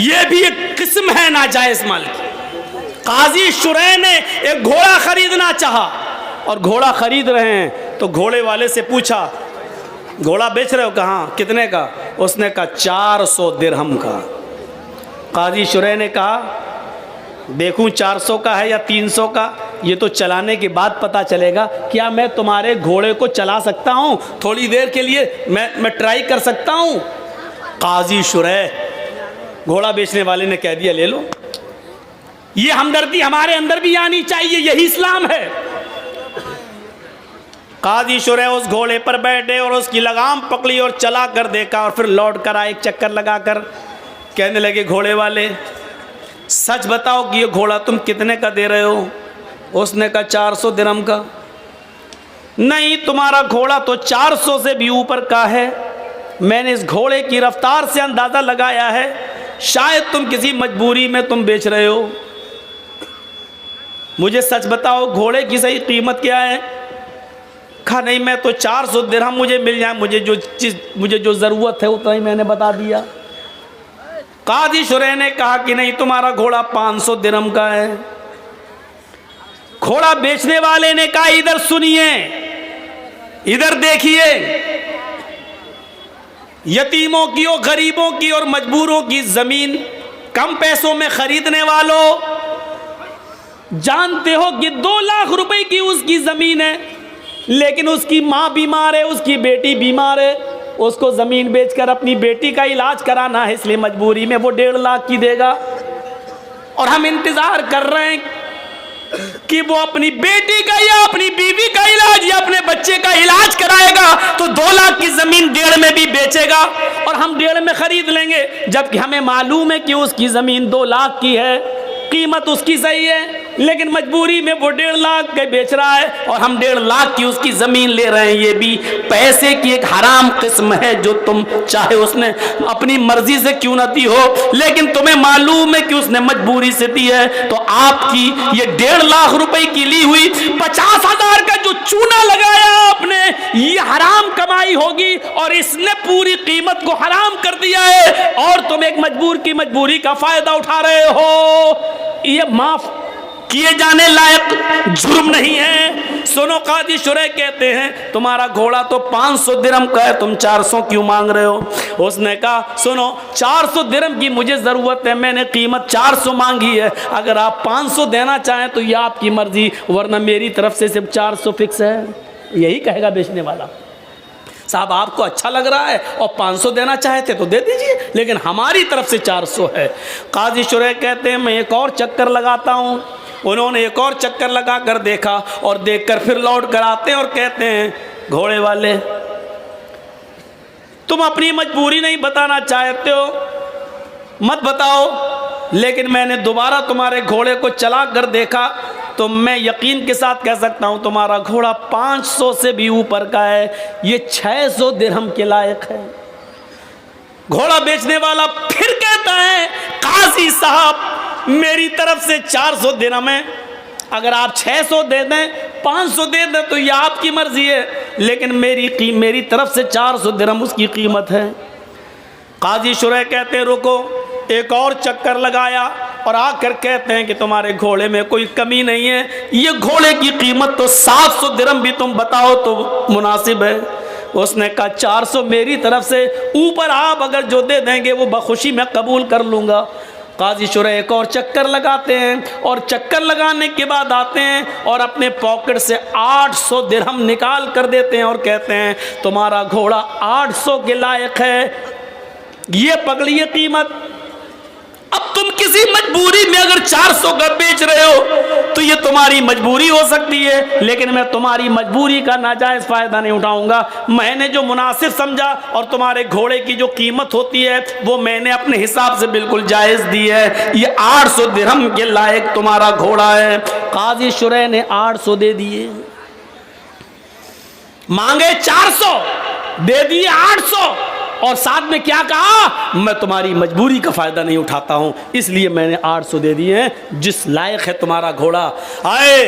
ये भी एक किस्म है नाजायज माल की। काजी शुरैह ने एक घोड़ा खरीदना चाहा और घोड़ा खरीद रहे हैं तो घोड़े वाले से पूछा, घोड़ा बेच रहे हो? कहाँ, कितने का? उसने कहा 400 दिरहम का। काजी शुरैह ने कहा, देखूं 400 का है या 300 का, ये तो चलाने के बाद पता चलेगा। क्या मैं तुम्हारे घोड़े को चला सकता हूँ? थोड़ी देर के लिए मैं ट्राई कर सकता हूँ? काजी शुरैह, घोड़ा बेचने वाले ने कह दिया, ले लो। ये हमदर्दी हमारे अंदर भी आनी चाहिए, यही इस्लाम है। काजी शुरैह उस घोड़े पर बैठे और उसकी लगाम पकड़ी और चला कर देखा और फिर लौट कर आए, एक चक्कर लगाकर कहने लगे, घोड़े वाले सच बताओ कि ये घोड़ा तुम कितने का दे रहे हो? उसने कहा 400 दिरहम का। नहीं, तुम्हारा घोड़ा तो 400 से भी ऊपर का है। मैंने इस घोड़े की रफ्तार से अंदाज़ा लगाया है, शायद तुम किसी मजबूरी में तुम बेच रहे हो। मुझे सच बताओ, घोड़े की सही कीमत क्या है? कहा नहीं, मैं तो 400 दिरहम मुझे मिल जाए, मुझे जो ज़रूरत है उतना ही मैंने बता दिया। काजी शुरैह ने कहा कि नहीं, तुम्हारा घोड़ा 500 दिरहम का है। घोड़ा बेचने वाले ने कहा, इधर सुनिए, इधर देखिए, यतीमों की और गरीबों की और मजबूरों की जमीन कम पैसों में खरीदने वालों, जानते हो कि 2 लाख रुपए की उसकी जमीन है, लेकिन उसकी माँ बीमार है, उसकी बेटी बीमार है, उसको ज़मीन बेचकर अपनी बेटी का इलाज कराना है, इसलिए मजबूरी में वो 1.5 लाख की देगा। और हम इंतज़ार कर रहे हैं कि वो अपनी बेटी का या अपनी बीवी का इलाज या अपने बच्चे का इलाज कराएगा तो 2 लाख की ज़मीन 1.5 में भी बेचेगा और हम 1.5 में ख़रीद लेंगे, जबकि हमें मालूम है कि उसकी ज़मीन 2 लाख की है, कीमत उसकी सही है, लेकिन मजबूरी में वो 1.5 लाख के बेच रहा है और हम 1.5 लाख की उसकी ज़मीन ले रहे हैं। ये भी पैसे की एक हराम किस्म है, जो तुम चाहे उसने अपनी मर्जी से क्यों न दी हो, लेकिन तुम्हें मालूम है कि उसने मजबूरी से दी है, तो आपकी ये 1.5 लाख रुपए की ली हुई 50,000 का जो चूना लगाया आपने, ये हराम कमाई होगी और इसने पूरी कीमत को हराम कर दिया है और तुम एक मजबूर की मजबूरी का फायदा उठा रहे हो। ये माफ किए जाने लायक जुर्म नहीं है। सुनो, काजी शुरैह कहते हैं, तुम्हारा घोड़ा तो 500 दिरहम का है, तुम 400 क्यों मांग रहे हो? उसने कहा, सुनो, 400 दिरहम की मुझे ज़रूरत है, मैंने कीमत 400 मांगी है, अगर आप 500 देना चाहें तो ये आपकी मर्जी, वरना मेरी तरफ से सिर्फ 400 फिक्स है। यही कहेगा बेचने वाला। साहब, आपको अच्छा लग रहा है और 500 देना चाहते तो दे दीजिए, लेकिन हमारी तरफ से 400 है। काजी शुरैह कहते हैं, मैं एक और चक्कर लगाता हूँ। उन्होंने एक और चक्कर लगा कर देखा और देखकर फिर लौट कर आते हैं और कहते हैं, घोड़े वाले, तुम अपनी मजबूरी नहीं बताना चाहते हो, मत बताओ, लेकिन मैंने दोबारा तुम्हारे घोड़े को चला कर देखा तो मैं यकीन के साथ कह सकता हूँ तुम्हारा घोड़ा 500 से भी ऊपर का है, ये 600 दिरहम के लायक है। घोड़ा बेचने वाला फिर कहता है, काजी साहब, मेरी तरफ से 400 दिरहम है, अगर आप 600 दे दें, 500 दे दें तो ये आपकी मर्जी है, लेकिन मेरी तरफ से 400 दिरहम उसकी कीमत है। काजी शुरैह कहते हैं, रुको, एक और चक्कर लगाया और आकर कहते हैं कि तुम्हारे घोड़े में कोई कमी नहीं है, ये घोड़े की कीमत तो 700 दिरहम भी तुम बताओ तो मुनासिब है। उसने कहा, 400 मेरी तरफ से, ऊपर आप अगर जो दे देंगे वो बखुशी मैं कबूल कर लूँगा। काजी शुरैह एक और चक्कर लगाते हैं और चक्कर लगाने के बाद आते हैं और अपने पॉकेट से 800 दिरहम निकाल कर देते हैं और कहते हैं, तुम्हारा घोड़ा 800 के लायक है, ये पकड़िए कीमत। अब तुम किसी मजबूरी में अगर 400 का बेच रहे हो तो ये तुम्हारी मजबूरी हो सकती है, लेकिन मैं तुम्हारी मजबूरी का नाजायज फायदा नहीं उठाऊंगा। मैंने जो मुनासिब समझा और तुम्हारे घोड़े की जो कीमत होती है वो मैंने अपने हिसाब से बिल्कुल जायज दी है। ये 800 दिरहम के लायक तुम्हारा घोड़ा है। काजी शुरैह ने 800 दे दिए, मांगे 400, दे दिए 800 और साथ में क्या कहा, मैं तुम्हारी मजबूरी का फायदा नहीं उठाता हूं, इसलिए मैंने 800 दे दिए हैं, जिस लायक है तुम्हारा घोड़ा। आए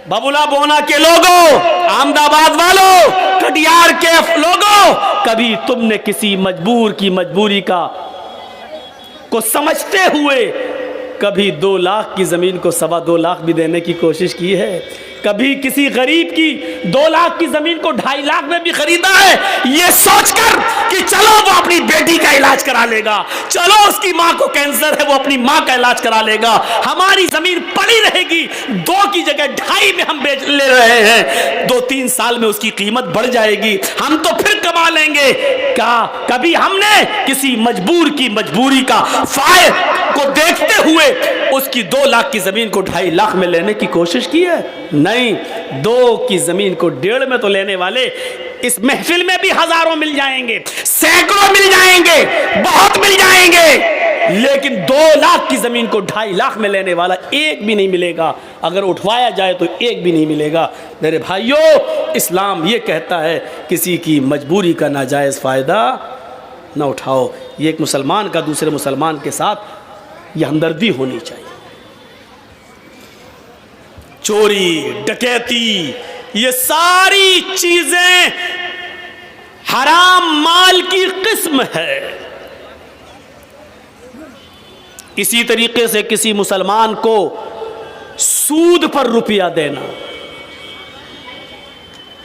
बबुला बोना के लोगों, अहमदाबाद वालों, कटियार के लोगों, कभी तुमने किसी मजबूर की मजबूरी का को समझते हुए कभी 2 लाख की ज़मीन को 2.25 लाख भी देने की कोशिश की है? कभी किसी गरीब की 2 लाख की ज़मीन को 2.5 लाख में भी खरीदा है, ये सोचकर कि चलो वो अपनी बेटी का इलाज करा लेगा, चलो उसकी माँ को कैंसर है वो अपनी माँ का इलाज करा लेगा, हमारी ज़मीन पड़ी रहेगी, 2 की जगह 2.5 में हम बेच ले रहे हैं, 2-3 साल में उसकी कीमत बढ़ जाएगी, हम तो फिर कमा लेंगे। क्या कभी हमने किसी मजबूर की मजबूरी का फायदा को देखते हुए उसकी 2 लाख की ज़मीन को 2.5 लाख में लेने की कोशिश की है? नहीं, 2 की ज़मीन को 1.5 में तो लेने वाले इस महफिल में भी हजारों मिल जाएंगे, सैकड़ों मिल जाएंगे, बहुत मिल जाएंगे, लेकिन 2 लाख की ज़मीन को 2.5 लाख में लेने वाला एक भी नहीं मिलेगा। अगर उठवाया जाए तो एक भी नहीं मिलेगा। मेरे भाइयों, इस्लाम ये कहता है किसी की मजबूरी का नाजायज़ फ़ायदा ना उठाओ। ये एक मुसलमान का दूसरे मुसलमान के साथ ये हमदर्दी होनी चाहिए। चोरी, डकैती, ये सारी चीजें हराम माल की किस्म है। इसी तरीके से किसी मुसलमान को सूद पर रुपया देना,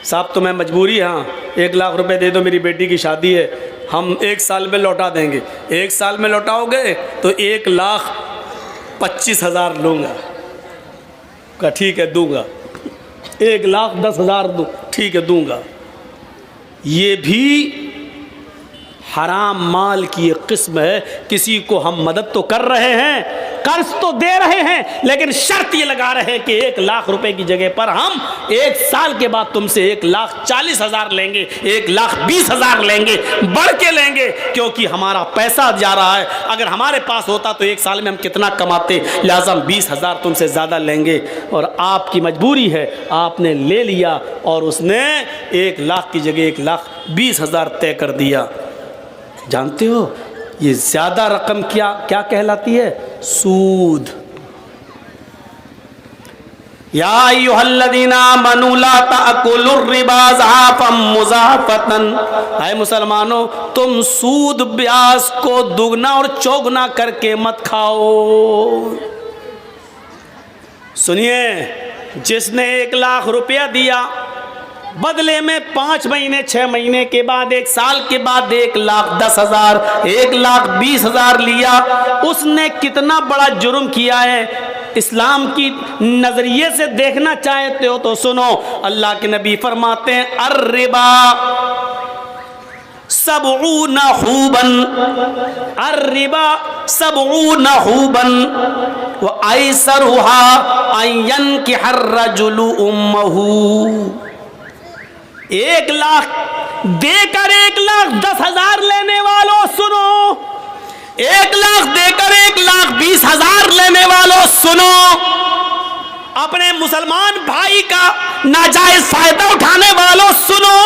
साहब तुम्हें मजबूरी, हाँ 1 लाख रुपए दे दो, मेरी बेटी की शादी है, हम 1 साल में लौटा देंगे। 1 साल में लौटाओगे तो 1,25,000 लूँगा। का ठीक है दूंगा। 1,10,000 दूँ, ठीक है दूंगा। ये भी हराम माल की एक किस्म है। किसी को हम मदद तो कर रहे हैं, कर्ज तो दे रहे हैं, लेकिन शर्त ये लगा रहे हैं कि 1 लाख रुपए की जगह पर हम 1 साल के बाद तुमसे 1,40,000 लेंगे, 1,20,000 लेंगे, बढ़ के लेंगे, क्योंकि हमारा पैसा जा रहा है। अगर हमारे पास होता तो 1 साल में हम कितना कमाते, लिहाजा हम 20,000 तुमसे ज़्यादा लेंगे। और आपकी मजबूरी है, आपने ले लिया और उसने 1 लाख की जगह 1,20,000 तय कर दिया। जानते हो ये ज्यादा रकम क्या क्या कहलाती है? सूद। या अय्युहल्लज़ीना आमनू ला ताकुलुर रिबा ज़आफ़न मुज़ाफ़तन। ऐ मुसलमानों, तुम सूद ब्याज को दुगना और चौगुना करके मत खाओ। सुनिए, जिसने 1 लाख रुपया दिया, बदले में 5 महीने 6 महीने के बाद 1 साल के बाद 1,10,000 1,20,000 लिया, उसने कितना बड़ा जुर्म किया है। इस्लाम की नजरिए से देखना चाहते हो तो सुनो, अल्लाह के नबी फरमाते हैं अर्रिबा सबऊना हुबन, अर्रिबा सबऊना हुबन व ऐसरुहा अयन कि हर्रजुलु उम्महू। 1 लाख देकर 1,10,000 लेने वालों सुनो, 1 लाख देकर 1,20,000 लेने वालों सुनो, अपने मुसलमान भाई का नाजायज फायदा उठाने वालों सुनो।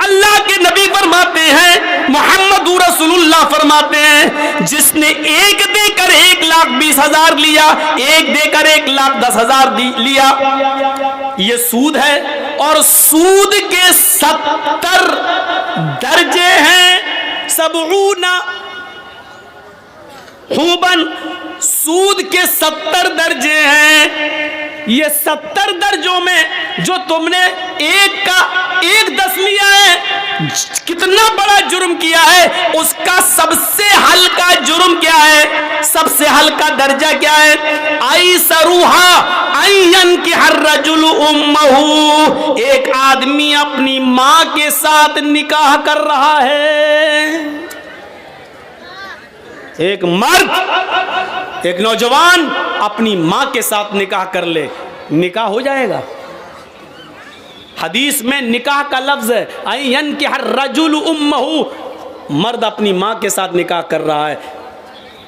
अल्लाह के नबी फरमाते हैं, मोहम्मद रसूलुल्लाह फरमाते हैं, जिसने 1 देकर 1,20,000 लिया, 1 देकर 1,10,000 लिया, ये सूद है। और सूद के 70 दर्जे हैं। सबऊना हुबन, सूद के 70 दर्जे हैं। ये 70 दर्जों में जो तुमने 1 का 1/10 लिया है, कितना बड़ा जुर्म किया है। उसका सबसे हल्का जुर्म क्या है, सबसे हल्का दर्जा क्या है? ऐसरुहा अय्यन कि हर्रजुलु उम्महू, एक आदमी अपनी मां के साथ निकाह कर रहा है। एक मर्द, एक नौजवान अपनी मां के साथ निकाह कर ले, निकाह हो जाएगा। हदीस में निकाह का लफ्ज है अय्यन कि हर्रजुलु उम्महू, मर्द अपनी मां के साथ निकाह कर रहा है।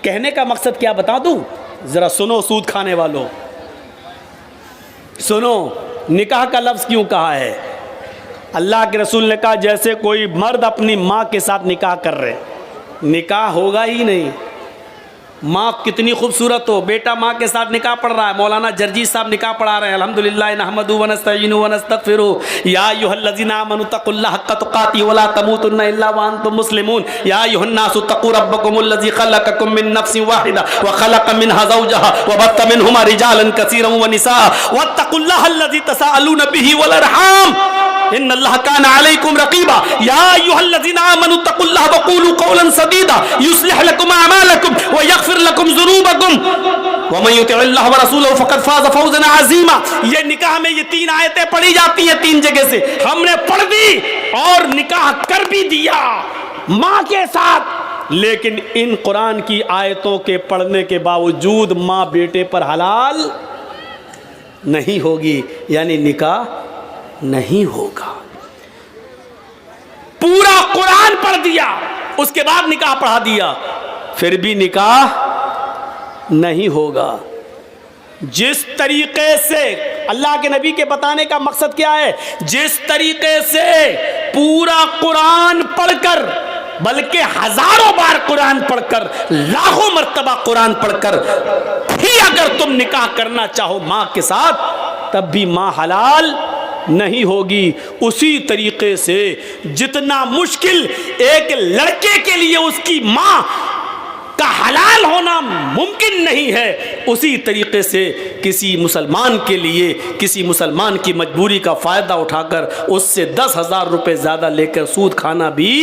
कहने का मकसद क्या बता दूं, जरा सुनो सूद खाने वालों, सुनो निकाह का लफ्ज क्यों कहा है। अल्लाह के रसूल ने कहा जैसे कोई मर्द अपनी मां के साथ निकाह कर रहे, निकाह होगा ही नहीं। माँ कितनी खूबसूरत हो, बेटा माँ के साथ निकाह पढ़ रहा है, मौलाना जर्जी साहब निकाह पढ़ा रहे हैं, अल्हम्दुलिल्लाह नहमदु व नस्तईनु व नस्तगफिरु या अय्युहल्लज़ीना आमनु तक़ुल्लाह हक़्क़ तुक़ातिही व ला तमूतुन्ना इल्ला व अंतुम मुस्लिमून या अय्युहन्नासु तक़ू रब्बकुमुल्लज़ी ख़लक़कुम मिन नफ़्सिन वाहिदा व ख़लक़ मिनहा ज़ौजहा व बत्थ मिनहुमा रिजालन कसीरन व निसा वत्तक़ुल्लाहल्लज़ी तसाअलून बिही वल अरहाम इन्नल्लाह काना अलैकुम रक़ीबा या अय्युहल्लज़ीना आमनु तक़ुल्लाह व क़ूलू क़ौलन सदीदा युस्लिह लकुम अमालकुम व यग़फ़िर लकुम ज़ुनूबकुम व मन युतिइल्लाह व रसूलहु फ़क़द फ़ाज़ फ़ौज़न अज़ीमा। ये निकाह में ये 3 आयतें पढ़ी जाती हैं 3 जगह से, हमने पढ़ दी और निकाह कर भी दिया माँ के साथ। लेकिन इन कुरान की आयतों के पढ़ने के बावजूद माँ बेटे पर हलाल नहीं होगी, यानी निकाह नहीं होगा। पूरा कुरान पढ़ दिया, उसके बाद निकाह पढ़ा दिया, फिर भी निकाह नहीं होगा। जिस तरीके से अल्लाह के नबी के बताने का मकसद क्या है, जिस तरीके से पूरा कुरान पढ़कर, बल्कि हजारों बार कुरान पढ़कर, लाखों मर्तबा कुरान पढ़कर भी अगर तुम निकाह करना चाहो माँ के साथ, तब भी माँ हलाल नहीं होगी। उसी तरीके से जितना मुश्किल एक लड़के के लिए उसकी माँ का हलाल होना मुमकिन नहीं है, उसी तरीके से किसी मुसलमान के लिए, किसी मुसलमान की मजबूरी का फ़ायदा उठाकर उससे 10,000 रुपये ज़्यादा लेकर सूद खाना भी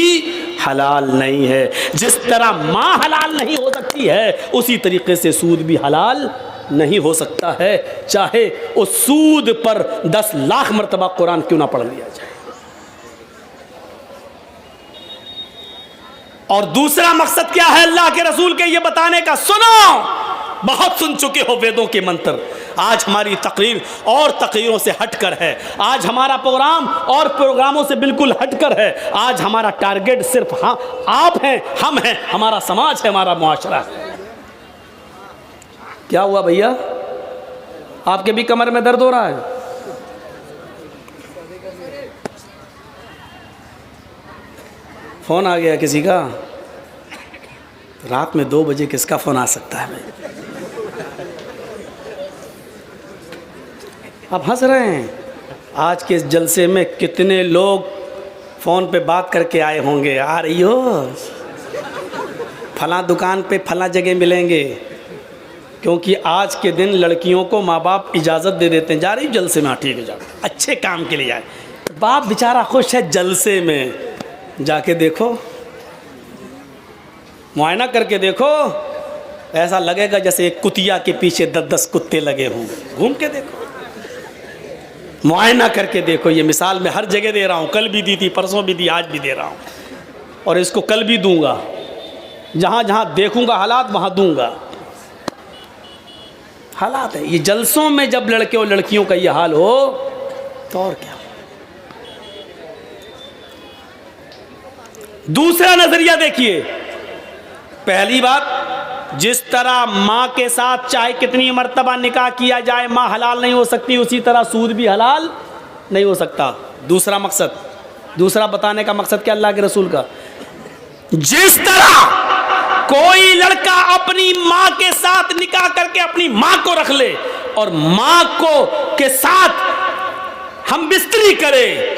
हलाल नहीं है। जिस तरह माँ हलाल नहीं हो सकती है, उसी तरीके से सूद भी हलाल नहीं हो सकता है, चाहे उस सूद पर 10 लाख मरतबा कुरान क्यों ना पढ़ लिया जाए। और दूसरा मकसद क्या है अल्लाह के रसूल के ये बताने का? सुनो, बहुत सुन चुके हो वेदों के मंत्र। आज हमारी तकरीर और तकरीरों से हटकर है, आज हमारा प्रोग्राम और प्रोग्रामों से बिल्कुल हटकर है। आज हमारा टारगेट सिर्फ आप हैं, हम हैं, हमारा समाज है, हमारा मुआशरा है। क्या हुआ भैया, आपके भी कमर में दर्द हो रहा है? फोन आ गया किसी का? रात में 2 बजे किसका फोन आ सकता है भाई? आप हंस रहे हैं। आज के इस जलसे में कितने लोग फोन पे बात करके आए होंगे, आ रही हो, फलां दुकान पे फलां जगह मिलेंगे, क्योंकि आज के दिन लड़कियों को माँ बाप इजाज़त दे देते हैं, जा रही जलसे में, ठीक है जाओ, अच्छे काम के लिए जाए। बाप बेचारा खुश है जलसे में, जाके देखो, मुआयना करके देखो, ऐसा लगेगा जैसे एक कुतिया के पीछे 10-10 कुत्ते लगे होंगे। घूम के देखो, मुआयना करके देखो। ये मिसाल मैं हर जगह दे रहा हूँ, कल भी दी थी, परसों भी दी, आज भी दे रहा हूँ, और इसको कल भी दूंगा। जहाँ जहाँ देखूंगा हालात वहाँ दूंगा। हालात है ये, जलसों में जब लड़के और लड़कियों का ये हाल हो तो और क्या। दूसरा नजरिया देखिए। पहली बात, जिस तरह माँ के साथ चाहे कितनी मर्तबा निकाह किया जाए माँ हलाल नहीं हो सकती, उसी तरह सूद भी हलाल नहीं हो सकता। दूसरा मकसद, दूसरा बताने का मकसद क्या अल्लाह के रसूल का? जिस तरह कोई लड़का अपनी माँ के साथ निकाह करके अपनी माँ को रख ले और माँ को के साथ हम बिस्तरी करें,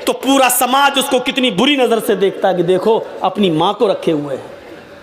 तो पूरा समाज उसको कितनी बुरी नज़र से देखता है कि देखो अपनी माँ को रखे हुए हैं,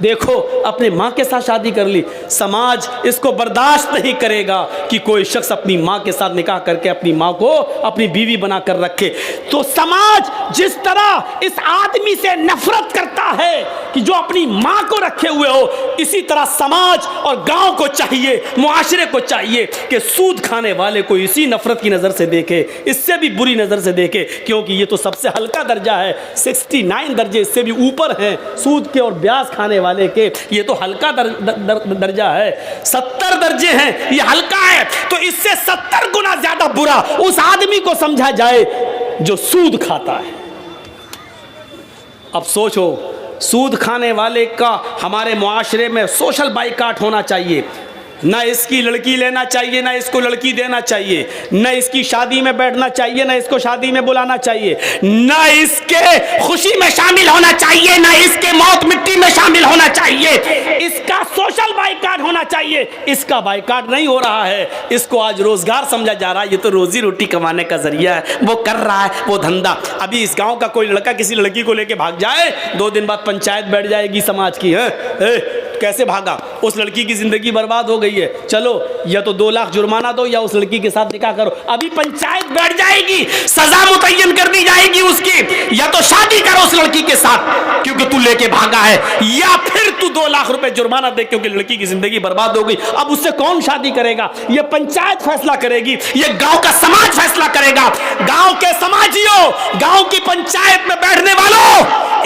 देखो अपने माँ के साथ शादी कर ली। समाज इसको बर्दाश्त नहीं करेगा कि कोई शख्स अपनी माँ के साथ निकाह करके अपनी माँ को अपनी बीवी बनाकर रखे। तो समाज जिस तरह इस आदमी से नफरत करता है कि जो अपनी माँ को रखे हुए हो, इसी तरह समाज और गांव को चाहिए, मुआशरे को चाहिए कि सूद खाने वाले को इसी नफरत की नज़र से देखे, इससे भी बुरी नज़र से देखे, क्योंकि ये तो सबसे हल्का दर्जा है। 69 दर्जे इससे भी ऊपर हैं सूद के और ब्याज खाने वाले के, ये तो हल्का दर्जा है। 70 दर्जे हैं, ये हल्का है। तो इससे 70 गुना ज्यादा बुरा उस आदमी को समझा जाए जो सूद खाता है। अब सोचो, सूद खाने वाले का हमारे मुआशरे में सोशल बाइकाट होना चाहिए। ना इसकी लड़की लेना चाहिए, ना इसको लड़की देना चाहिए, न इसकी शादी में बैठना चाहिए, ना इसको शादी में बुलाना चाहिए, ना इसके खुशी में शामिल होना चाहिए, ना इसके मौत मिट्टी में शामिल होना चाहिए। इसका सोशल बाइकाट होना चाहिए। इसका बाइकाट नहीं हो रहा है। इसको आज रोजगार समझा जा रहा है। ये तो रोजी रोटी कमाने का जरिया है, वो कर रहा है वो धंधा। अभी इस गांव का कोई लड़का किसी लड़की को लेके भाग जाए, 2 दिन बाद पंचायत बैठ जाएगी समाज की। है कैसे भागा, उस लड़की की जिंदगी बर्बाद हो गई है, चलो या तो 2 लाख जुर्माना दो या उस लड़की के साथ निकाह करो। अभी पंचायत बैठ जाएगी, सजा मुतय्यन कर दी जाएगी उसकी, या तो शादी करो उस लड़की के साथ क्योंकि तू लेके भागा है, या फिर तू 2 लाख रुपए जुर्माना दे क्योंकि लड़की की जिंदगी बर्बाद हो गई। अब उससे कौन शादी करेगा? ये पंचायत फैसला करेगी, ये गांव का समाज फैसला करेगा। गांव के समाजियों, गांव की पंचायत में बैठने वालों,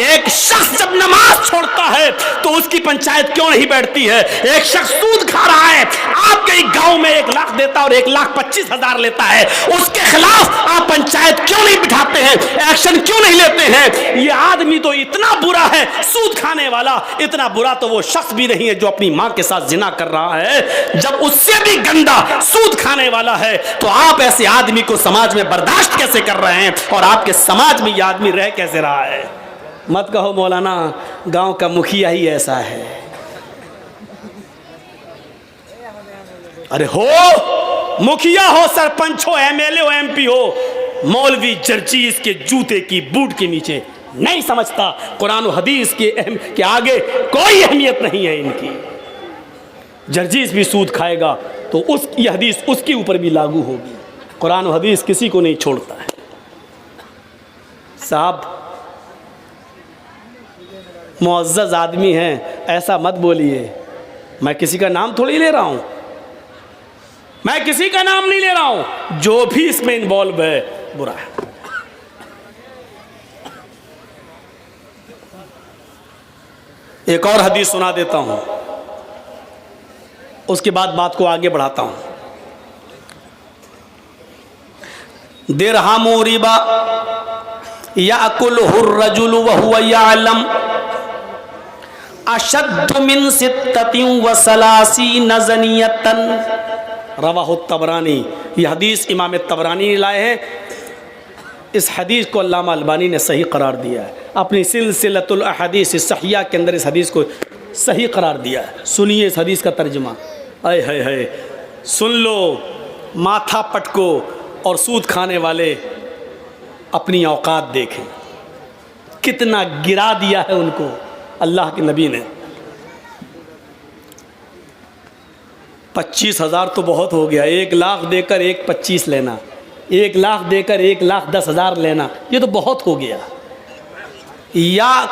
एक शख्स जब नमाज छोड़ता है तो उसकी पंचायत क्यों नहीं बैठती है? एक शख्स सूद खा रहा है, आपके गांव में 1 लाख देता और 1,25,000 लेता है, उसके खिलाफ आप पंचायत क्यों नहीं बिठाते हैं? एक्शन क्यों नहीं लेते हैं? ये आदमी तो इतना बुरा है, सूद खाने वाला। इतना बुरा तो वो शख्स भी नहीं है जो अपनी मां के साथ जिना कर रहा है। जब उससे भी गंदा सूद खाने वाला है तो आप ऐसे आदमी को समाज में बर्दाश्त कैसे कर रहे हैं? और आपके समाज में यह आदमी रह कैसे रहा है? मत कहो मौलाना गांव का मुखिया ही ऐसा है। अरे हो मुखिया हो, सरपंच हो, एमएलए हो, एमपी हो, मौलवी जर्जीस के जूते की बूट के नीचे नहीं समझता। कुरान और हदीस के आगे कोई अहमियत नहीं है इनकी। जर्जीस भी सूद खाएगा तो उसकी हदीस उसके ऊपर भी लागू होगी। कुरान और हदीस किसी को नहीं छोड़ता है। साहब मुअज़्ज़ज़ आदमी हैं, ऐसा मत बोलिए। मैं किसी का नाम थोड़ी ले रहा हूं, मैं किसी का नाम नहीं ले रहा हूं। जो भी इसमें इन्वॉल्व है बुरा है। एक और हदीस सुना देता हूं, उसके बाद बात को आगे बढ़ाता हूं। दिरहमु रिबा याकुलहु अर्रजुलु व हुवा यअलम अशद्दु मिन सित्ततिन व सलासीन ज़नियतन। रवाहु तबरानी। यह हदीस इमाम तबरानी ने लाए हैं। इस हदीस को अल्लामा अलबानी ने सही करार दिया है। अपनी सिलसिलतुल अहादीस सहिया के अंदर इस हदीस को सही करार दिया है। सुनिए इस हदीस का तर्जुमा। आय हाय हाय, सुन लो, माथा पटको और सूद खाने वाले अपनी औकात देखें। कितना गिरा दिया है उनको अल्लाह के नबी ने। 25,000 तो बहुत हो गया। 1 लाख देकर 1,25,000 लेना, 1 लाख देकर 1,10,000 लेना, ये तो बहुत हो गया। या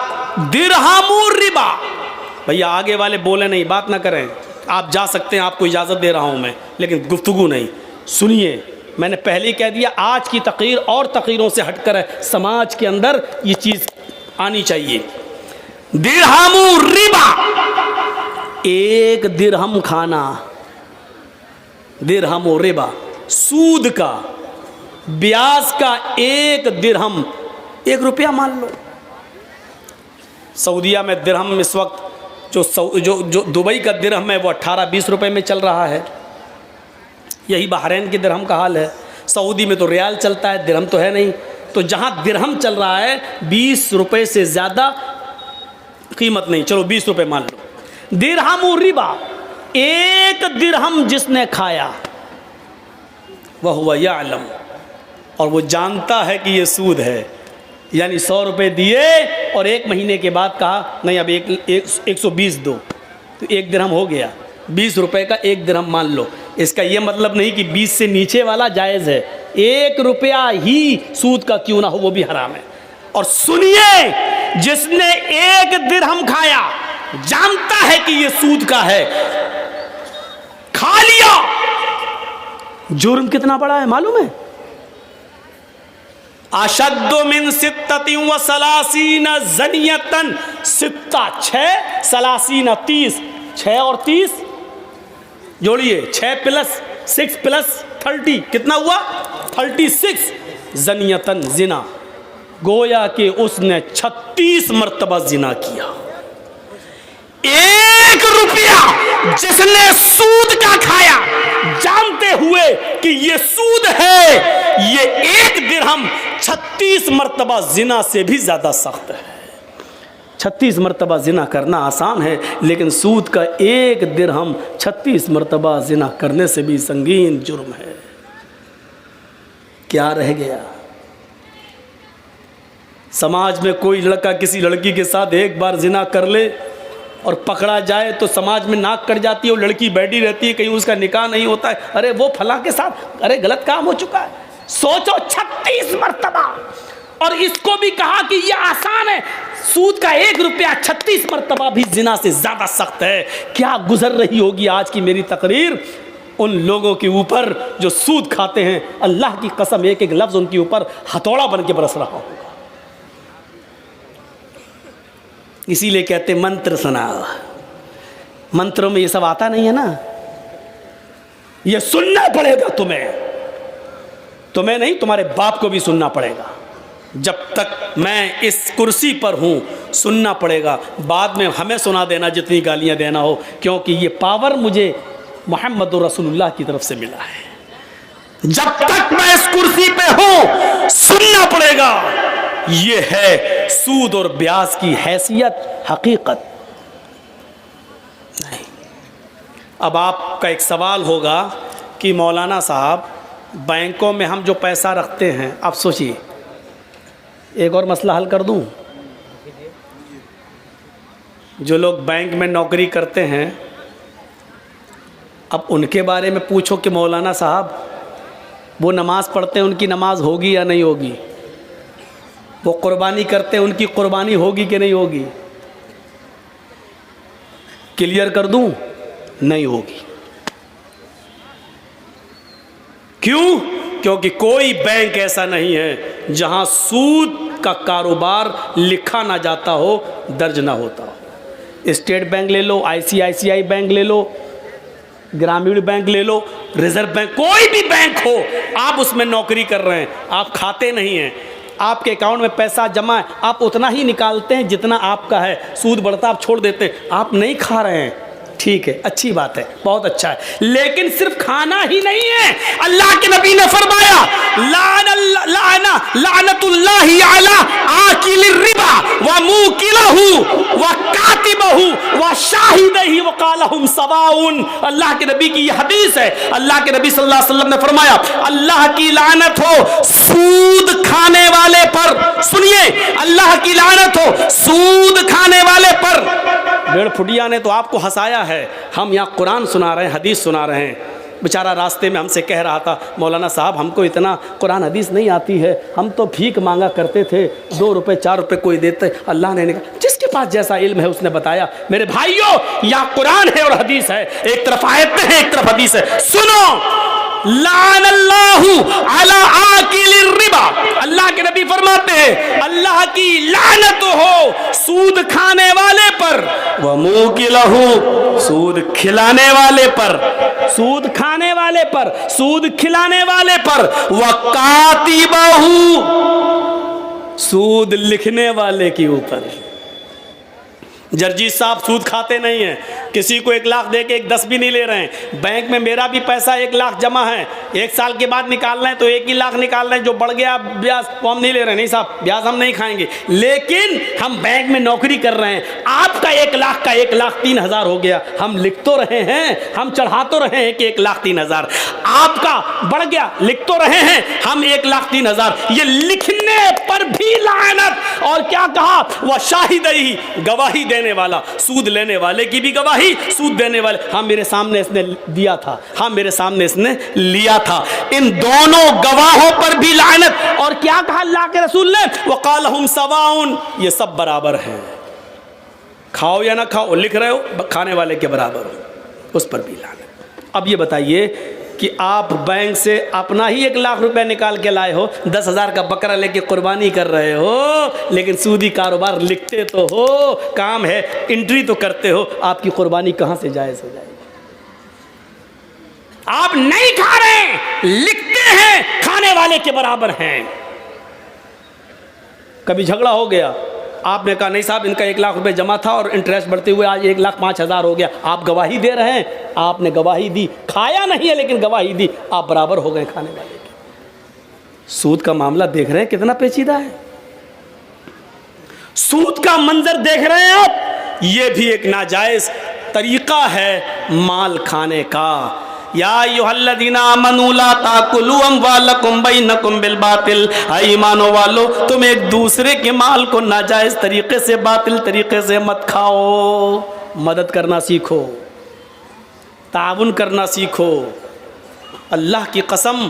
दिरहमु रिबा। भैया आगे वाले बोले नहीं, बात ना करें, आप जा सकते हैं, आपको इजाज़त दे रहा हूं मैं, लेकिन गुफ्तगू नहीं। सुनिए, मैंने पहले ही कह दिया, आज की तकरीर और तकरीरों से हटकर है, समाज के अंदर ये चीज़ आनी चाहिए। दिरहमु रिबा, 1 दिरहम खाना, दिरहमु रिबा, सूद का, ब्याज का 1 दिरहम, 1 रुपया मान लो। सऊदिया में दिरहम इस वक्त जो दुबई का दिरहम है वो 18-20 रुपए में चल रहा है। यही बहरैन के दिरहम का हाल है। सऊदी में तो रियाल चलता है, दिरहम तो है नहीं। तो जहाँ दिरहम चल रहा है 20 रुपए से ज़्यादा कीमत नहीं, चलो 20 रुपए मान लो। दिरहमु रिबा, 1 दिरहम जिसने खाया वह हुआ यअलम, और वो जानता है कि ये सूद है, यानी 100 रुपये दिए और 1 महीने के बाद कहा नहीं अब 120 दो, तो 1 दिरहम हो गया। 20 रुपये का 1 दिरहम मान लो। इसका ये मतलब नहीं कि 20 से नीचे वाला जायज़ है, 1 रुपया ही सूद का क्यों ना हो वो भी हराम है। और सुनिए, जिसने 1 दिरहम खाया जानता है कि ये सूद का है, खा लिया, जुर्म कितना बड़ा है मालूम है? अशद्दु मिन सित्ततिन व सलासीन ज़नियतन। सित्ता 6, सलासीन 30, 6 और 30 जोड़िए, 6 + 6 + 30 कितना हुआ? 36 ज़नियतन, जिना। गोया कि उसने 36 मरतबा जिना किया। 1 रुपया जिसने सूद का खाया जानते हुए कि ये सूद है, ये 1 दिरहम 36 मर्तबा जिना से भी ज्यादा सख्त है। 36 मर्तबा जिना करना आसान है, लेकिन सूद का 1 दिरहम 36 मर्तबा जिना करने से भी संगीन जुर्म है। क्या रह गया? समाज में कोई लड़का किसी लड़की के साथ एक बार जिना कर ले और पकड़ा जाए तो समाज में नाक कट जाती है, वो लड़की बैठी रहती है, कहीं उसका निकाह नहीं होता है, अरे वो फला के साथ, अरे गलत काम हो चुका है। सोचो 36 मर्तबा, और इसको भी कहा कि ये आसान है। सूद का 1 रुपया 36 मर्तबा भी जिना से ज्यादा सख्त है। क्या गुजर रही होगी आज की मेरी तकरीर उन लोगों के ऊपर जो सूद खाते हैं। अल्लाह की कसम, एक एक लफ्ज उनके ऊपर हथौड़ा बन के बरस रहा होगा। इसीलिए कहते मंत्र सुनाओ। मंत्रों में ये सब आता नहीं है ना, ये सुनना पड़ेगा तुम्हें नहीं, तुम्हारे बाप को भी सुनना पड़ेगा। जब तक मैं इस कुर्सी पर हूं सुनना पड़ेगा। बाद में हमें सुना देना जितनी गालियां देना हो, क्योंकि ये पावर मुझे मोहम्मद रसूलुल्लाह की तरफ से मिला है। जब तक मैं इस कुर्सी पे हूं सुनना पड़ेगा। ये है सूद और ब्याज की हैसियत, हकीकत नहीं। अब आपका एक सवाल होगा कि मौलाना साहब, बैंकों में हम जो पैसा रखते हैं, आप सोचिए, एक और मसला हल कर दूं। जो लोग बैंक में नौकरी करते हैं, अब उनके बारे में पूछो कि मौलाना साहब वो नमाज़ पढ़ते हैं, उनकी नमाज होगी या नहीं होगी? वो कुर्बानी करते हैं, उनकी कुर्बानी होगी कि नहीं होगी? क्लियर कर दूं, नहीं होगी। क्यों? क्योंकि कोई बैंक ऐसा नहीं है जहां सूद का कारोबार लिखा ना जाता हो, दर्ज ना होता हो। स्टेट बैंक ले लो, ICICI बैंक ले लो, ग्रामीण बैंक ले लो, रिजर्व बैंक, कोई भी बैंक हो, आप उसमें नौकरी कर रहे हैं, आप खाते नहीं हैं, आपके अकाउंट में पैसा जमा है, आप उतना ही निकालते हैं जितना आपका है, सूद बढ़ता आप छोड़ देते हैं, आप नहीं खा रहे हैं। ठीक है, अच्छी बात है, बहुत अच्छा है, लेकिन सिर्फ खाना ही नहीं है। अल्लाह के नबी ने फरमाया, लानतुल्लाहि अला आकिलिर रिबा व मुकिलहु व कातिबहु व शाहिदही व क़ालहुम सवाउन। अल्लाह के नबी की यह हदीस है। अल्लाह के नबी सल्लल्लाहु अलैहि वसल्लम ने फरमाया, अल्लाह की लानत हो सूद खाने वाले पर। सुनिए, अल्लाह की लानत हो सूद खाने वाले पर। डेढ़ फुटिया ने तो आपको हंसाया है, हम यहाँ कुरान सुना रहे हैं, हदीस सुना रहे हैं। बेचारा रास्ते में हमसे कह रहा था, मौलाना साहब हमको इतना कुरान हदीस नहीं आती है, हम तो भीख मांगा करते थे, 2 रुपए 4 रुपए कोई देते। अल्लाह ने कहा जिसके पास जैसा इल्म है उसने बताया। मेरे भाइयों, यहाँ कुरान है और हदीस है, एक तरफ आयत है एक तरफ हदीस है। सुनो, लानल्लाहु अला आकिलिर रिबा, अल्लाह के नबी फरमाते हैं अल्लाह की लानत हो सूद खाने वाले पर, व मुकिलहु, सूद खिलाने वाले पर, सूद खाने वाले पर, सूद खिलाने वाले पर, व कातिबहु, सूद लिखने वाले के ऊपर। जर्जी साहब सूद खाते नहीं हैं, किसी को 1 लाख दे के 10 भी नहीं ले रहे हैं। बैंक में मेरा भी पैसा 1 लाख जमा है, 1 साल के बाद निकाल रहे हैं तो 1 ही लाख निकाल रहे हैं, जो बढ़ गया ब्याज वो हम नहीं ले रहे हैं। नहीं साहब, ब्याज हम नहीं खाएंगे, लेकिन हम बैंक में नौकरी कर रहे हैं। आपका 1 लाख का 1,03,000 हो गया, हम लिख तो रहे हैं, हम चढ़ा तो रहे हैं कि 1,03,000, आपका बढ़ गया, लिख तो रहे हैं हम 1,03,000। ये लिखने पर भी लानत। और क्या कहा, वह शाहिदही, गवाही देने वाला, सूद लेने वाले की भी गवाही, सूद देने वाले, हाँ मेरे सामने इसने दिया था, हाँ मेरे सामने इसने लिया था, इन दोनों गवाहों पर भी लानत। और क्या कहा अल्लाह के रसूल ने, वक़ालहुम सवाउन, ये सब बराबर हैं, खाओ या ना खाओ, लिख रहे हो खाने वाले के बराबर हो, उस पर भी लानत। अब ये बताइए कि आप बैंक से अपना ही 1 लाख रुपए निकाल के लाए हो, 10,000 का बकरा लेके कुर्बानी कर रहे हो, लेकिन सूदी कारोबार लिखते तो हो, काम है, एंट्री तो करते हो, आपकी कुर्बानी कहां से जायज हो जाएगी? आप नहीं खा रहे, लिखते हैं, खाने वाले के बराबर हैं। कभी झगड़ा हो गया, आपने कहा नहीं साहब इनका 1 लाख रुपए जमा था और इंटरेस्ट बढ़ते हुए आज 1,05,000 हो गया, आप गवाही दे रहे हैं। आपने गवाही दी, खाया नहीं है लेकिन गवाही दी, आप बराबर हो गए खाने वाले के। सूद का मामला देख रहे हैं कितना पेचीदा है, सूद का मंजर देख रहे हैं आप। ये भी एक नाजायज तरीका है माल खाने का। या अय्युहल्लज़ीना आमनू ला ताकुलू अम्वालकुम बैनकुम बिल बातिल, ईमानो वालो तुम एक दूसरे के माल को नाजायज तरीके से, बातिल तरीके से मत खाओ। मदद करना सीखो, ताउन करना सीखो। अल्लाह की कसम,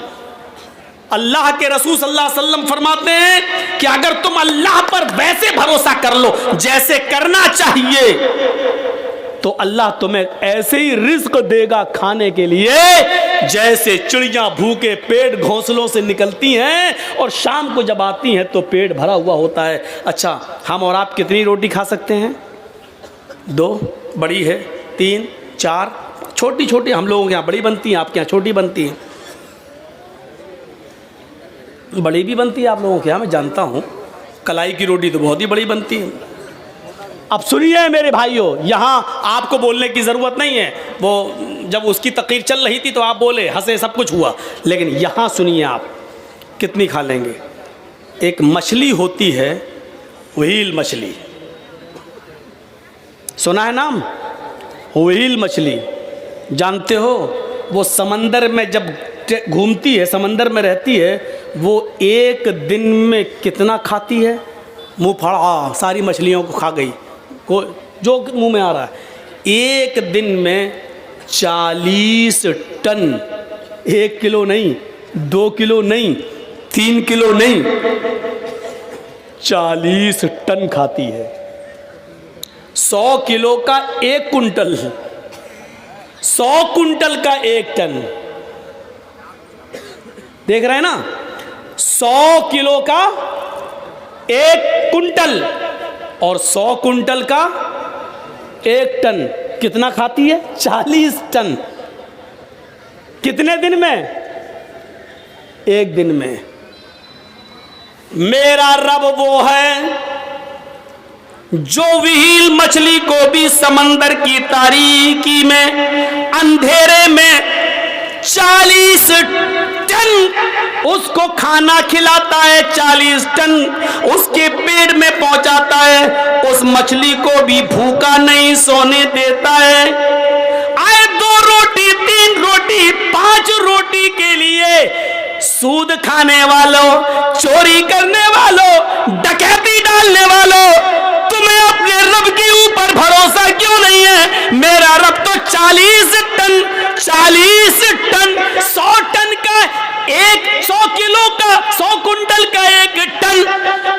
अल्लाह के रसूल सल्लल्लाहु अलैहि वसल्लम फरमाते हैं कि अगर तुम अल्लाह पर वैसे भरोसा कर लो जैसे करना चाहिए तो अल्लाह तुम्हें ऐसे ही रिज्क देगा खाने के लिए जैसे चिड़ियां भूखे पेट घोंसलों से निकलती हैं और शाम को जब आती हैं तो पेट भरा हुआ होता है। अच्छा, हम और आप कितनी रोटी खा सकते हैं? 2 बड़ी है, 3 4 छोटी छोटी। हम लोगों के यहाँ बड़ी बनती हैं, आपके यहाँ छोटी बनती हैं। बड़ी भी बनती है आप लोगों के यहाँ, मैं जानता हूँ। कलाई की रोटी तो बहुत ही बड़ी बनती है। अब सुनिए मेरे भाइयों, यहाँ आपको बोलने की ज़रूरत नहीं है। वो जब उसकी तकरीर चल रही थी तो आप बोले, हंसे, सब कुछ हुआ, लेकिन यहाँ सुनिए आप कितनी खा लेंगे। एक मछली होती है, व्हेल मछली, सुना है नाम? व्हेल मछली जानते हो? वो समंदर में जब घूमती है, समंदर में रहती है, वो एक दिन में कितना खाती है? मुँह फड़ा सारी मछलियों को खा गई, को जो मुंह में आ रहा है। एक दिन में 40 टन, 1 किलो नहीं, 2 किलो नहीं, 3 किलो नहीं, 40 टन खाती है। 100 किलो का 1 कुंटल, 100 कुंटल का 1 टन। देख रहे हैं ना? 100 किलो का 1 कुंटल और 100 कुंटल का 1 टन कितना खाती है? 40 टन। कितने दिन में? 1 दिन में। मेरा रब वो है जो व्हेल मछली को भी समंदर की तारीकी में, अंधेरे में 40 टन उसको खाना खिलाता है, 40 टन उसके पेट में पहुंचाता है। उस मछली को भी भूखा नहीं सोने देता है। आए 2 रोटी, 3 रोटी, 5 रोटी के लिए सूद खाने वालों, चोरी करने वालों, डकैती डालने वालों, तुम्हें अपने रब के ऊपर भरोसा क्यों नहीं है? मेरा रब तो 40 टन, 40 टन, 100 टन का 100 किलो का, 100 कुंटल का 1 टन,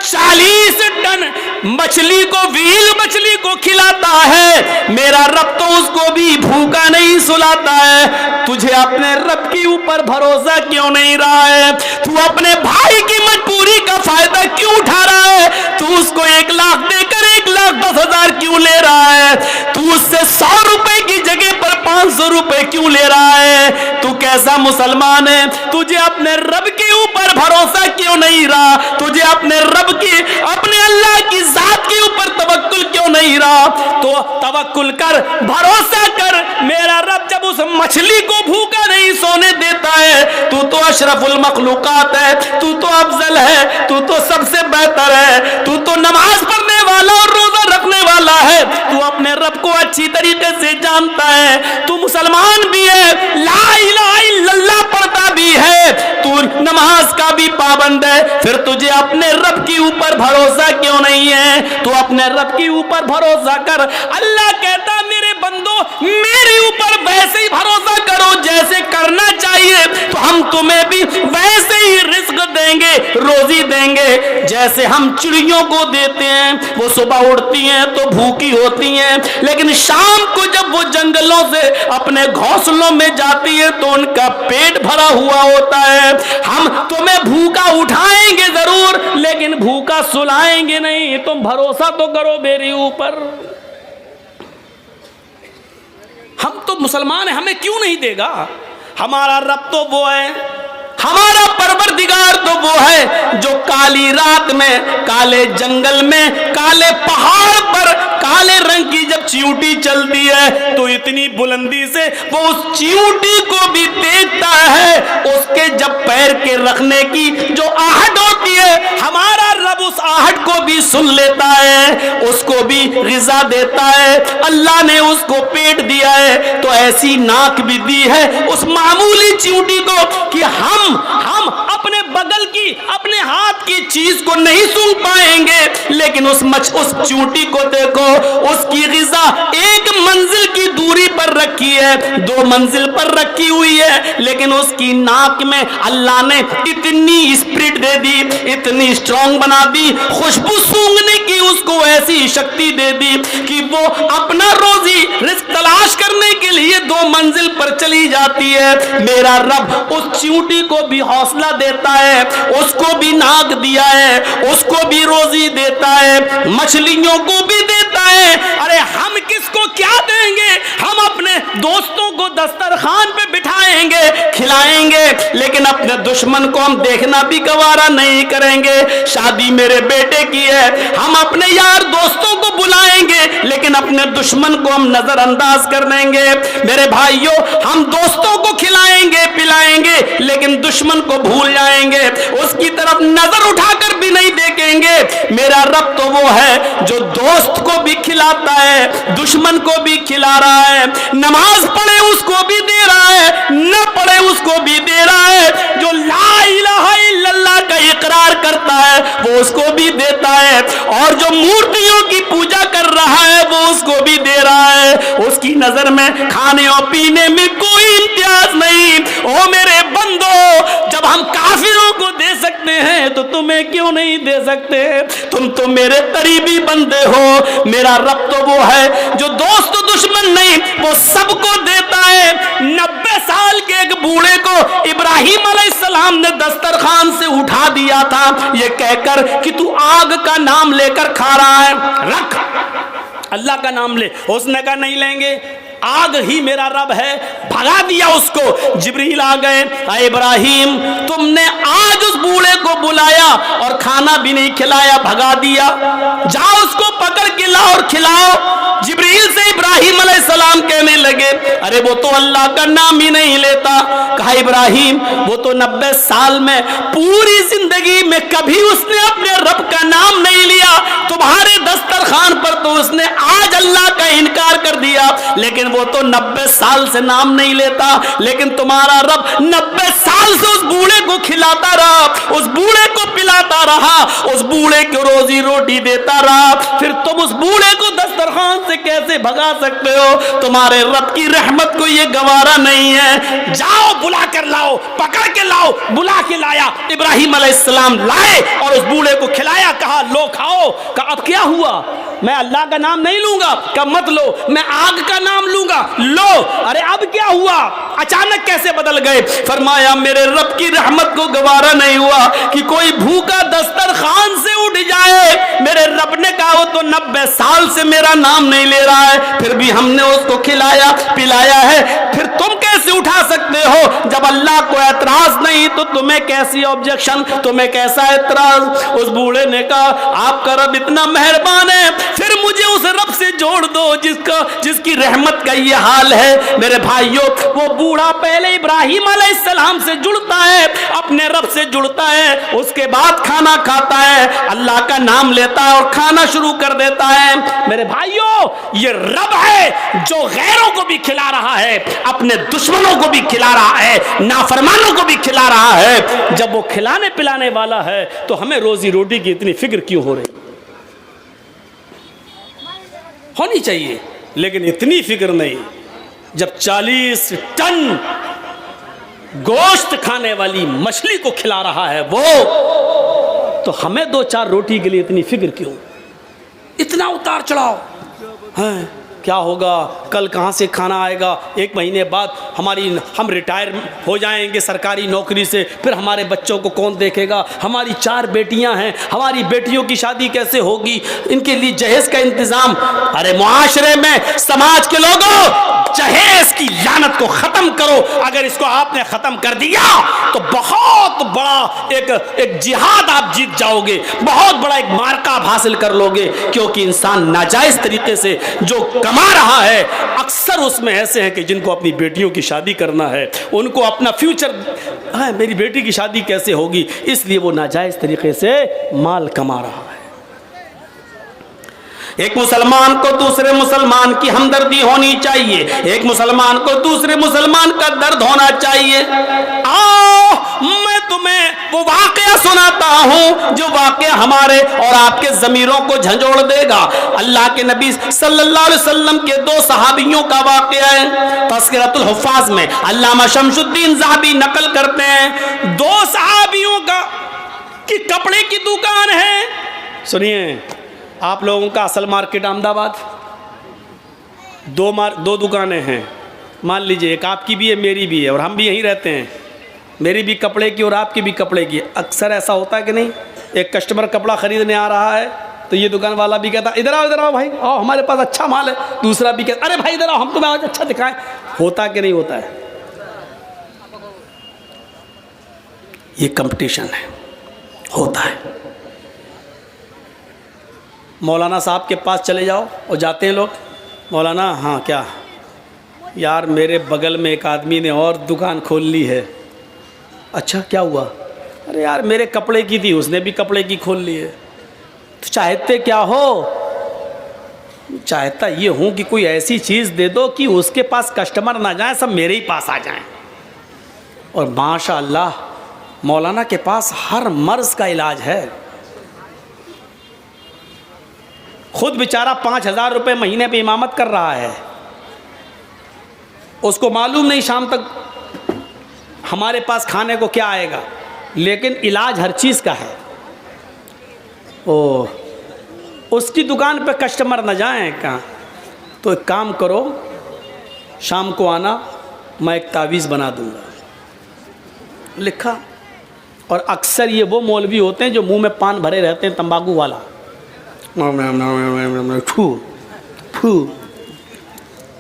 40 टन मछली को, व्हेल मछली को खिलाता है। मेरा रब तो उसको भी भूखा नहीं सुलाता है। तुझे अपने रब के ऊपर भरोसा क्यों नहीं रहा है? तू अपने भाई की मजबूरी का फायदा क्यों उठा रहा है? तू उसको 1 लाख देकर 1,10,000 क्यों ले रहा है? तू उससे 100 रुपए की जगह पर 500 रुपए क्यों ले रहा है? तू कैसा मुसलमान है? तुझे अपने रब के ऊपर भरोसा क्यों नहीं रहा? तुझे अपने रब की, अपने अल्लाह की जात के ऊपर तवक्कुल क्यों नहीं रहा? तो तवक्कुल कर, भरोसा कर। मेरा रब जब उस मछली को भूखा नहीं सोने देता है, तू तो अशरफुल मखलूकात है, तू तो अफजल है, तू तो सबसे बेहतर है, तू तो नमाज पढ़ने वाला और रोजा रखने वाला है, तू अपने रब को अच्छी तरीके से जानता है, तू मुसलमान भी है, ला इलाहा इल्लल्लाह पढ़ता भी है, तू नमाज का भी पाबंद है, फिर तुझे अपने रब के ऊपर भरोसा क्यों नहीं है? तू अपने रब के ऊपर भरोसा कर। अल्लाह कहता मेरे बंदो मेरे ऊपर वैसे ही भरोसा करो जैसे करना चाहिए, तो हम तुम्हें भी वैसे ही रिस्क देंगे, रोजी देंगे जैसे हम चिड़ियों को देते हैं। वो सुबह उड़ती हैं तो भूखी होती हैं, लेकिन शाम को जब वो जंगलों से अपने घोंसलों में जाती है तो उनका पेट भरा हुआ होता है। हम तुम्हें भूखा उठाएंगे जरूर, लेकिन भूखा सुलाएंगे नहीं। तुम भरोसा तो करो मेरे ऊपर। हम तो मुसलमान हैं, हमें क्यों नहीं देगा? हमारा रब तो वो है हमारा परवरदिगार तो वो है जो काली रात में, काले जंगल में, काले पहाड़ पर काले रंग की जब चींटी चलती है तो इतनी बुलंदी से वो उस चींटी को भी देखता है। उसके जब पैर के रखने की जो आहट होती है, हमारा रब उस आहट को भी सुन लेता है, उसको भी ग़िज़ा देता है। अल्लाह ने उसको पेट दिया है तो ऐसी नाक भी दी है उस मामूली चींटी को कि हम अपने बगल की, अपने हाथ की चीज को नहीं सूंघ पाएंगे, लेकिन उस चींटी को देखो, उसकी ग़िज़ा एक मंजिल की दूरी पर रखी है, 2 मंजिल पर रखी हुई है, लेकिन उसकी नाक में अल्लाह ने इतनी स्पिरिट दे दी, इतनी स्ट्रॉन्ग बना दी, खुशबू सूंघने की उसको ऐसी शक्ति दे दी कि वो अपना रोजी रिस्क तलाश करने के लिए 2 मंजिल पर चली जाती है। मेरा रब उस चींटी को भी हौसला देता है, उसको भी नाक दिया है, उसको भी रोजी देता है, मछलियों को भी देता है। अरे हम किसको क्या देंगे? हम अपने दोस्तों को दस्तरखान पे बिठाएंगे, खिलाएंगे, लेकिन अपने दुश्मन को हम देखना भी गवारा नहीं करेंगे। शादी मेरे बेटे की है, हम अपने यार दोस्तों को बुलाएंगे, लेकिन अपने दुश्मन को हम नजरअंदाज कर देंगे। मेरे भाइयों, हम दोस्तों को खिलाएंगे पिलाएंगे, लेकिन दुश्मन को भूल जाएंगे, उसकी तरफ नजर उठाकर भी नहीं देखेंगे। मेरा रब तो वो है जो दोस्त को भी खिलाता है, दुश्मन को भी खिला रहा है, नमाज पढ़े उसको भी दे रहा है, न पढ़े उसको भी दे रहा है, जो ला इलाहा इल्लल्लाह का इकरार करता है वो उसको भी देता है, और जो मूर्तियों की पूजा कर रहा है वो उसको भी दे रहा है। उसकी नजर में खाने और पीने में कोई इम्तियाज नहीं। ओ मेरे बंदो, जब हम काफिरों को दे सकते हैं तो तुम्हें क्यों नहीं दे सकते? तुम तो मेरे करीबी बंदे हो। मेरा रब तो वो है जो दोस्त दुश्मन नहीं, वो सबको देता है। 90 साल के एक बूढ़े को इब्राहिम अलैहिस्सलाम ने दस्तरखान से उठा दिया था ये कहकर कि तू आग का नाम लेकर खा रहा है, रख, अल्लाह का नाम ले। उसने कहा नहीं लेंगे, आग ही मेरा रब है, भगा दिया उसको। जिब्रील आ गए, इब्राहिम तुमने आज उस बूढ़े को बुलाया और खाना भी नहीं खिलाया, भगा दिया, जाओ उसको पकड़ के लाओ और खिलाओ। जिब्रील से इब्राहिम अलैहिस्सलाम कहने लगे, अरे वो तो अल्लाह का नाम ही नहीं लेता। कहा इब्राहिम वो तो 90 साल में पूरी जिंदगी में कभी उसने अपने रब का नाम नहीं लिया, तुम्हारे दस्तरखान पर तो उसने आज अल्लाह का इनकार कर दिया, लेकिन वो तो 90 साल से नाम नहीं लेता। लेकिन तुम्हारा रब 90 साल से उस बूढ़े को खिलाता रहा, उस बूढ़े को पिलाता रहा, उस बूढ़े को रोजी रोटी देता रहा, फिर तुम उस बूढ़े को दस्तरखान से कैसे भगा सकते हो? तुम्हारे रब की रहमत को ये गवारा नहीं है। जाओ बुला कर लाओ, पकड़ के लाओ। बुला के लाया, इब्राहिम अलैहिस्सलाम लाए और उस बूढ़े को खिलाया। कहा लो खाओ। कहा अब क्या हुआ? मैं अल्लाह का नाम नहीं लूंगा। कहा मत लो, मैं आग का नाम लूंगा। लो। अरे अब क्या हुआ? अचानक कैसे बदल गए? फरमाया मेरे रब की रहमत को गवारा नहीं हुआ कि कोई भूखा दस्तरखान से उठ जाए। मेरे रब ने कहा वो तो 90 साल से मेरा नाम नहीं ले रहा है, फिर भी हमने उसको खिलाया पिलाया है, फिर तुम कैसे उठा सकते हो? जब अल्लाह को एतराज नहीं तो तुम्हें कैसी ऑब्जेक्शन, तुम्हें कैसा एतराज? उस बूढ़े ने कहा आपका रब इतना मेहरबान है, फिर मुझे उस रब से जोड़ दो जिसकी रहमत का ये हाल है। मेरे भाइयों, वो बूढ़ा पहले इब्राहिम अलैहिस्सलाम से जुड़ता है, अपने रब से जुड़ता है, उसके बाद खाना खाता है, अल्लाह का नाम लेता है और खाना शुरू कर देता है। मेरे भाइयों, ये रब है जो गैरों को भी खिला रहा है, अपने दुश्मनों को भी खिला रहा है, नाफरमानों को भी खिला रहा है। जब वो खिलाने पिलाने वाला है तो हमें रोजी रोटी की इतनी फिक्र क्यों हो रही? होनी चाहिए, लेकिन इतनी फिक्र नहीं। जब 40 टन गोश्त खाने वाली मछली को खिला रहा है वो, तो हमें 2-4 रोटी के लिए इतनी फिक्र क्यों? इतना उतार चढ़ाव है। क्या होगा? कल कहाँ से खाना आएगा? 1 महीने बाद हम रिटायर हो जाएंगे सरकारी नौकरी से, फिर हमारे बच्चों को कौन देखेगा? हमारी 4 बेटियां हैं, हमारी बेटियों की शादी कैसे होगी? इनके लिए जहेज का इंतजाम। अरे मुआशरे में, समाज के लोगों, जहेज की लानत खयानत को ख़त्म करो। अगर इसको आपने ख़त्म कर दिया तो बहुत बड़ा एक जिहाद आप जीत जाओगे, बहुत बड़ा एक मार्का आप हासिल कर लोगे। क्योंकि इंसान नाजायज़ तरीके से जो कमा रहा है, अक्सर उसमें ऐसे हैं कि जिनको अपनी बेटियों की शादी करना है, उनको अपना फ्यूचर, मेरी बेटी की शादी कैसे होगी, इसलिए वो नाजायज़ तरीके से माल कमा रहा है। एक मुसलमान को दूसरे मुसलमान की हमदर्दी होनी चाहिए, एक मुसलमान को दूसरे मुसलमान का दर्द होना चाहिए। आओ मैं तुम्हें वो वाकया सुनाता हूं जो वाकया हमारे और आपके ज़मीरों को झंझोड़ देगा। अल्लाह के नबी सल्लल्लाहु अलैहि वसल्लम के दो सहाबियों का वाकया है। तज़किरतुल हुफ़्फ़ाज़ में अल्लामा शमसुद्दीन ज़हाबी नकल करते हैं, दो सहाबियों का कि कपड़े की दुकान है। सुनिए, आप लोगों का असल मार्केट अहमदाबाद, दो दुकानें हैं। मान लीजिए एक आपकी भी है, मेरी भी है, और हम भी यहीं रहते हैं। मेरी भी कपड़े की और आपकी भी कपड़े की। अक्सर ऐसा होता है कि नहीं, एक कस्टमर कपड़ा ख़रीदने आ रहा है तो ये दुकान वाला भी कहता इधर आओ भाई, आओ हमारे पास अच्छा माल है। दूसरा भी कहता अरे भाई इधर आओ, हम तुम्हें आज अच्छा दिखाएं। होता कि नहीं होता है? ये कंपटीशन है, होता है। मौलाना साहब के पास चले जाओ और जाते हैं लोग, मौलाना हाँ क्या यार मेरे बगल में एक आदमी ने और दुकान खोल ली है। अच्छा क्या हुआ? अरे यार मेरे कपड़े की थी, उसने भी कपड़े की खोल ली है। तो चाहते क्या हो? चाहता ये हूँ कि कोई ऐसी चीज़ दे दो कि उसके पास कस्टमर ना जाए, सब मेरे ही पास आ जाएं। और माशाअल्लाह मौलाना के पास हर मर्ज़ का इलाज है। खुद बेचारा 5,000 रुपये महीने पे इमामत कर रहा है। उसको मालूम नहीं शाम तक हमारे पास खाने को क्या आएगा, लेकिन इलाज हर चीज़ का है। उसकी दुकान पे कस्टमर न जाएं कहाँ, तो एक काम करो, शाम को आना, मैं एक तावीज़ बना दूंगा। लिखा। और अक्सर ये वो मौलवी होते हैं जो मुंह में पान भरे रहते हैं, तंबाकू वाला, फू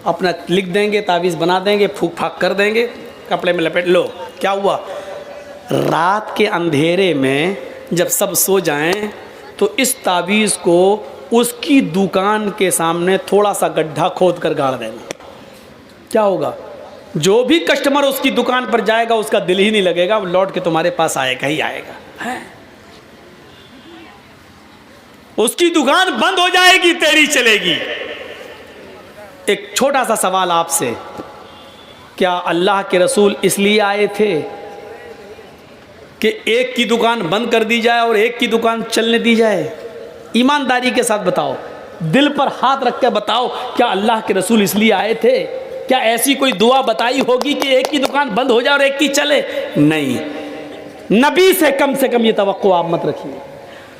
अपना लिख देंगे, तावीज़ बना देंगे, फूक फाक कर देंगे, कपड़े में लपेट लो। क्या हुआ? रात के अंधेरे में जब सब सो जाएं तो इस तावीज़ को उसकी दुकान के सामने थोड़ा सा गड्ढा खोद कर गाड़ देना। क्या होगा? जो भी कस्टमर उसकी दुकान पर जाएगा उसका दिल ही नहीं लगेगा, वो लौट के तुम्हारे पास आएगा ही आएगा है। उसकी दुकान बंद हो जाएगी, तेरी चलेगी। एक छोटा सा सवाल आपसे, क्या अल्लाह के रसूल इसलिए आए थे कि एक की दुकान बंद कर दी जाए और एक की दुकान चलने दी जाए? ईमानदारी के साथ बताओ, दिल पर हाथ रख कर बताओ, क्या अल्लाह के रसूल इसलिए आए थे? क्या ऐसी कोई दुआ बताई होगी कि एक की दुकान बंद हो जाए और एक की चले? नहीं। नबी से कम ये तवक्को आप मत रखिए।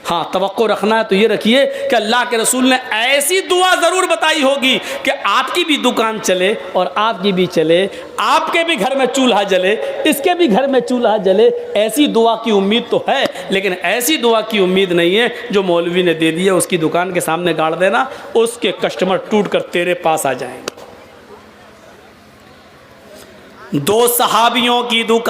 हाँ, तवक्को रखना है तो ये रखिए कि अल्लाह के रसूल ने ऐसी दुआ ज़रूर बताई होगी कि आपकी भी दुकान चले और आपकी भी चले, आपके भी घर में चूल्हा जले, इसके भी घर में चूल्हा जले। ऐसी दुआ की उम्मीद तो है, लेकिन ऐसी दुआ की उम्मीद नहीं है जो मौलवी ने दे दी है, उसकी दुकान के सामने गाड़ देना, उसके कस्टमर टूट कर तेरे पास आ जाएंगे। दो सहाबियों की दुकान